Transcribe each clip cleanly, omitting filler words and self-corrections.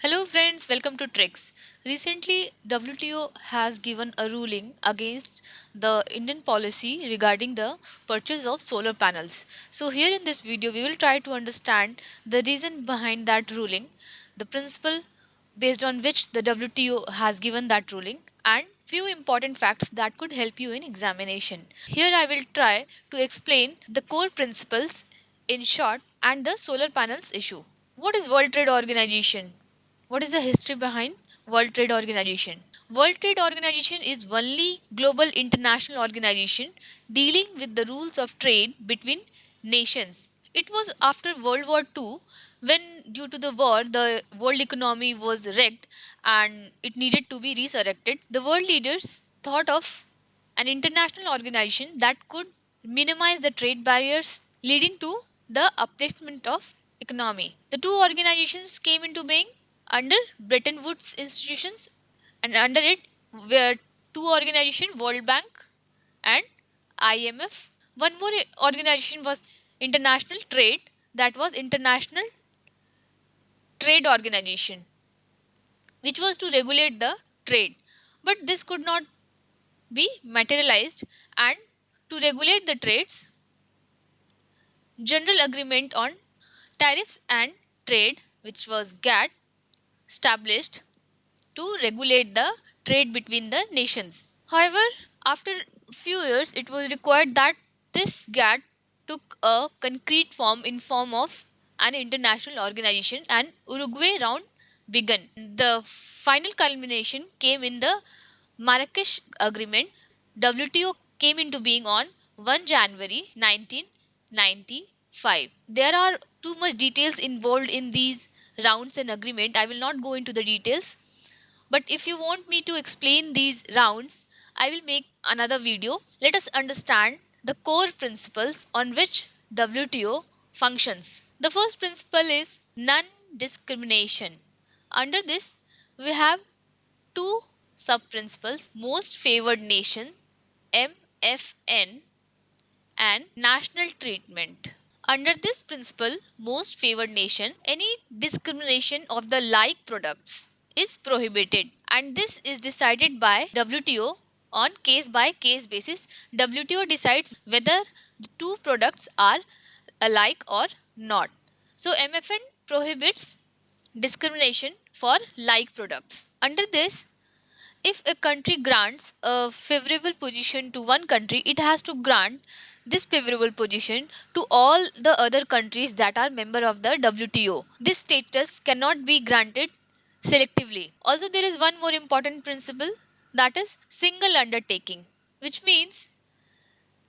Hello friends, welcome to Tricks. Recently, WTO has given a ruling against the Indian policy regarding the purchase of solar panels. So here in this video, we will try to understand the reason behind that ruling, the principle based on which the WTO has given that ruling, and few important facts that could help you in examination. Here I will try to explain the core principles in short and the solar panels issue. What is World Trade Organization? What is the history behind World Trade Organization? World Trade Organization is only global international organization dealing with the rules of trade between nations. It was after World War II when due to the war the world economy was wrecked and it needed to be resurrected. The world leaders thought of an international organization that could minimize the trade barriers leading to the upliftment of economy. The two organizations came into being under Bretton Woods institutions, and under it were two organizations, World Bank and IMF. One more organization was International Trade, that was International Trade Organization, which was to regulate the trade. But this could not be materialized, and to regulate the trades, General Agreement on Tariffs and Trade, which was GATT, established to regulate the trade between the nations. However, after few years, it was required that this GATT took a concrete form in form of an international organization, and Uruguay round began. The final culmination came in the Marrakesh Agreement. WTO came into being on 1 January 1995. There are too much details involved in these rounds and agreement. I will not go into the details, but if you want me to explain these rounds, I will make another video. Let us understand the core principles on which WTO functions. The first principle is non-discrimination. Under this, we have two sub-principles: most favored nation, MFN, and national treatment. Under this principle, most favored nation, any discrimination of the like products is prohibited, and this is decided by WTO on case by case basis. WTO decides whether the two products are alike or not. So MFN prohibits discrimination for like products. Under this, if a country grants a favorable position to one country, it has to grant this favorable position to all the other countries that are member of the WTO. This status cannot be granted selectively. Also, there is one more important principle, that is single undertaking, which means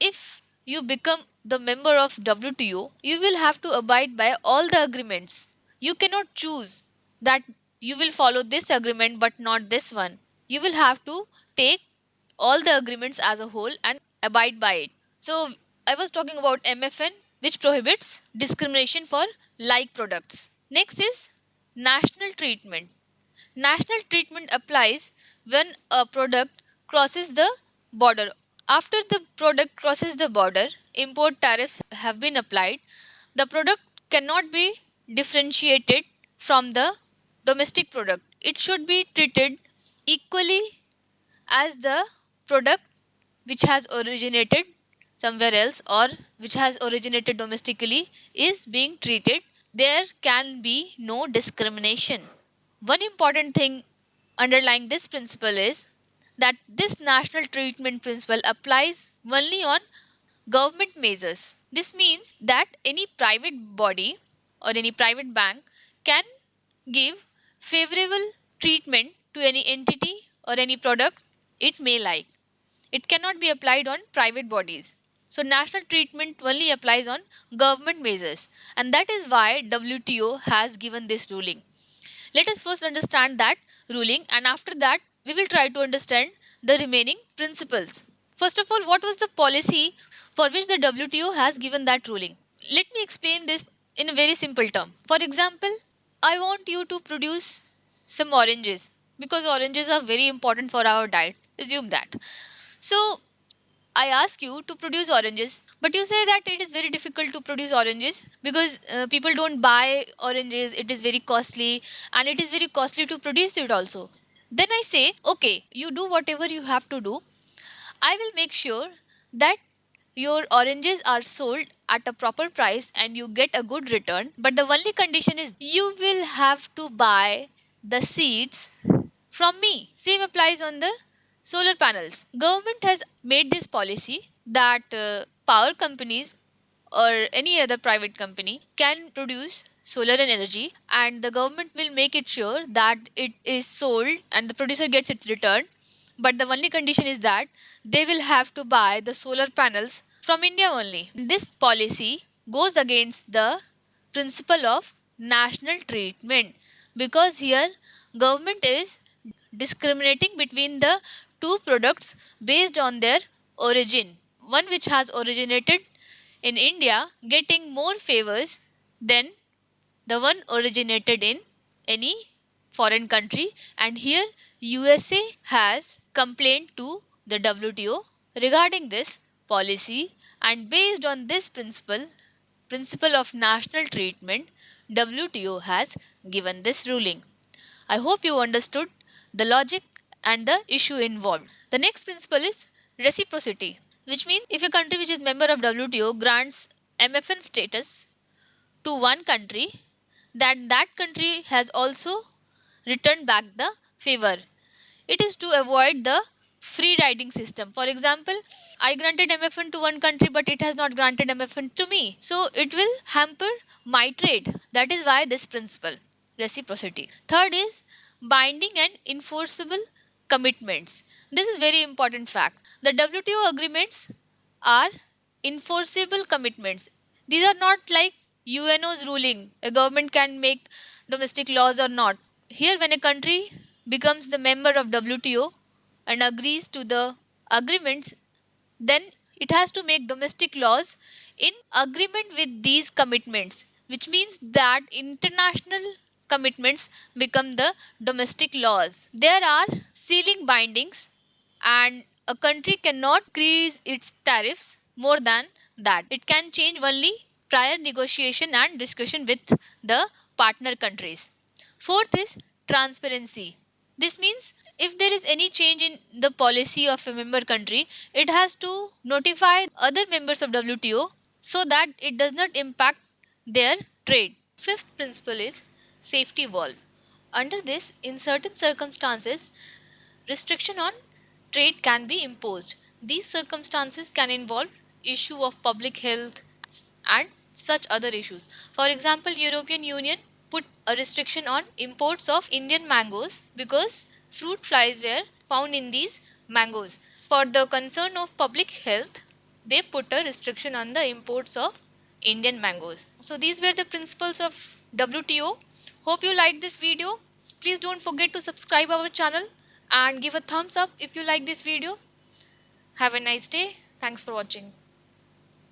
if you become the member of WTO, you will have to abide by all the agreements. You cannot choose that you will follow this agreement but not this one. You will have to take all the agreements as a whole and abide by it. So, I was talking about MFN, which prohibits discrimination for like products. Next is national treatment. National treatment applies when a product crosses the border. After the product crosses the border, import tariffs have been applied. The product cannot be differentiated from the domestic product. It should be treated equally as the product which has originated somewhere else or which has originated domestically is being treated. There can be no discrimination. One important thing underlying this principle is that this national treatment principle applies only on government measures. This means that any private body or any private bank can give favorable treatment to any entity or any product it may like. It cannot be applied on private bodies. So national treatment only applies on government measures, and that is why WTO has given this ruling. Let us first understand that ruling, and after that we will try to understand the remaining principles. First of all, what was the policy for which the WTO has given that ruling? Let me explain this in a very simple term. For example, I want you to produce some oranges because oranges are very important for our diet. Assume that. So I ask you to produce oranges, But you say that it is very difficult to produce oranges because people don't buy oranges, it is very costly, and it is very costly to produce it also. Then I say, okay, you do whatever you have to do. I will make sure that your oranges are sold at a proper price and you get a good return. But the only condition is you will have to buy the seeds from me. Same applies on the solar panels. Government has made this policy that power companies or any other private company can produce solar energy, and the government will make it sure that it is sold and the producer gets its return. But the only condition is that they will have to buy the solar panels from India only. This policy goes against the principle of national treatment because here government is discriminating between the two products based on their origin. One which has originated in India getting more favors than the one originated in any foreign country, and here USA has complained to the WTO regarding this policy, and based on this principle of national treatment, WTO has given this ruling. I hope you understood the logic and the issue involved. The next principle is reciprocity, which means if a country which is member of WTO grants MFN status to one country, that country has also returned back the favor. It is to avoid the free riding system. For example, I granted MFN to one country but it has not granted MFN to me. So it will hamper my trade. That is why this principle, reciprocity. Third is binding and enforceable commitments. This is very important fact. The WTO agreements are enforceable commitments. These are not like UNO's ruling. A government can make domestic laws or not. Here, when a country becomes the member of WTO and agrees to the agreements, then it has to make domestic laws in agreement with these commitments, which means that international commitments become the domestic laws. There are ceiling bindings, and a country cannot increase its tariffs more than that. It can change only prior negotiation and discussion with the partner countries. Fourth is transparency. This means if there is any change in the policy of a member country, it has to notify other members of WTO so that it does not impact their trade. Fifth principle is safety valve. Under this, in certain circumstances, restriction on trade can be imposed. These circumstances can involve issue of public health and such other issues. For example, European Union put a restriction on imports of Indian mangoes because fruit flies were found in these mangoes. For the concern of public health, they put a restriction on the imports of Indian mangoes. So these were the principles of WTO. Hope you liked this video. Please don't forget to subscribe our channel and give a thumbs up if you like this video. Have a nice day. Thanks for watching.